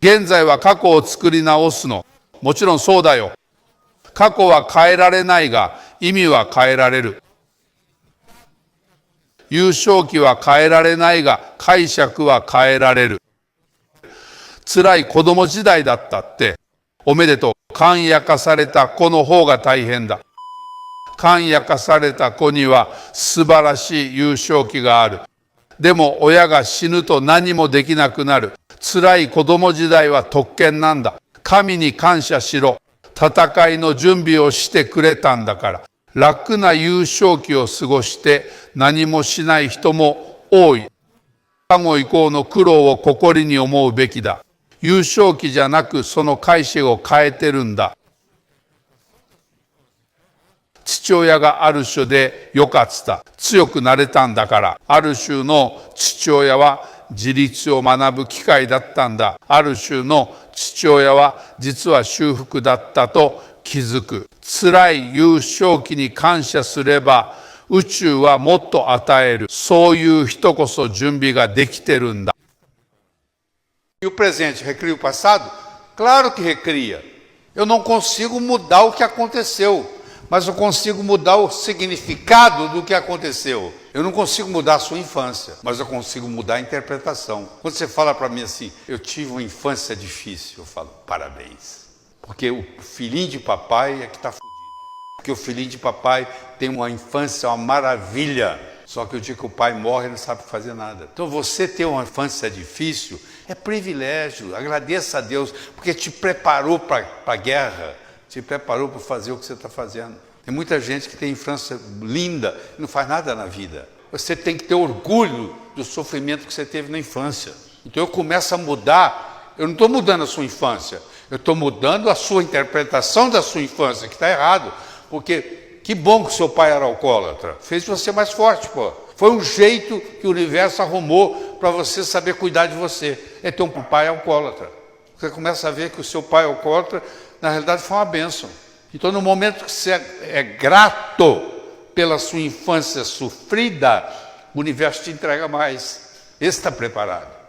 現在は過去を作り直すの。もちろんそうだよ。過去は変えられないが、意味は変えられる。幼少期は変えられないが、解釈は変えられる。辛い子供時代だったって、おめでとう。簡約化された子の方が大変だ。簡約化された子には素晴らしい幼少期がある。でも親が死ぬと何もできなくなる。辛い子供時代は特権なんだ。神に感謝しろ。戦いの準備をしてくれたんだから。楽な幼少期を過ごして何もしない人も多い。過後以降の苦労を誇りに思うべきだ。幼少期じゃなくその解釈を変えてるんだ。父親がある種でよかった。強くなれたんだから。ある種の父親は自立を学ぶ機会だったんだ。ある種の父親は実は修復だったと気づく。辛い幼少期に感謝すれば宇宙はもっと与える。そういう人こそ準備ができてるんだ。E o presente recria o passado? Claro que recria. Eu não consigo mudar o que aconteceu, mas eu consigo mudar o significado do que aconteceu. Eu não consigo mudar a sua infância, mas eu consigo mudar a interpretação. Quando você fala para mim assim, eu tive uma infância difícil, eu falo, parabéns. Porque o filhinho de papai é que está fudido. Porque o filhinho de papai tem uma infância, uma maravilha. Só que o dia que o pai morre, ele não sabe fazer nada. Então você ter uma infância difícil é privilégio. Agradeça a Deus, porque te preparou para a guerra, te preparou para fazer o que você está fazendo. Tem muita gente que tem infância linda e não faz nada na vida. Você tem que ter orgulho do sofrimento que você teve na infância. Então eu começo a mudar, eu não estou mudando a sua infância, eu estou mudando a sua interpretação da sua infância, que está errado. Porque que bom que seu pai era alcoólatra, fez você mais forte, pô. Foi um jeito que o universo arrumou para você saber cuidar de você. É ter um pai alcoólatra. Você começa a ver que o seu pai alcoólatra, na realidade, foi uma bênção. Então, no momento que você é grato pela sua infância sofrida, o universo te entrega mais. Esse está preparado.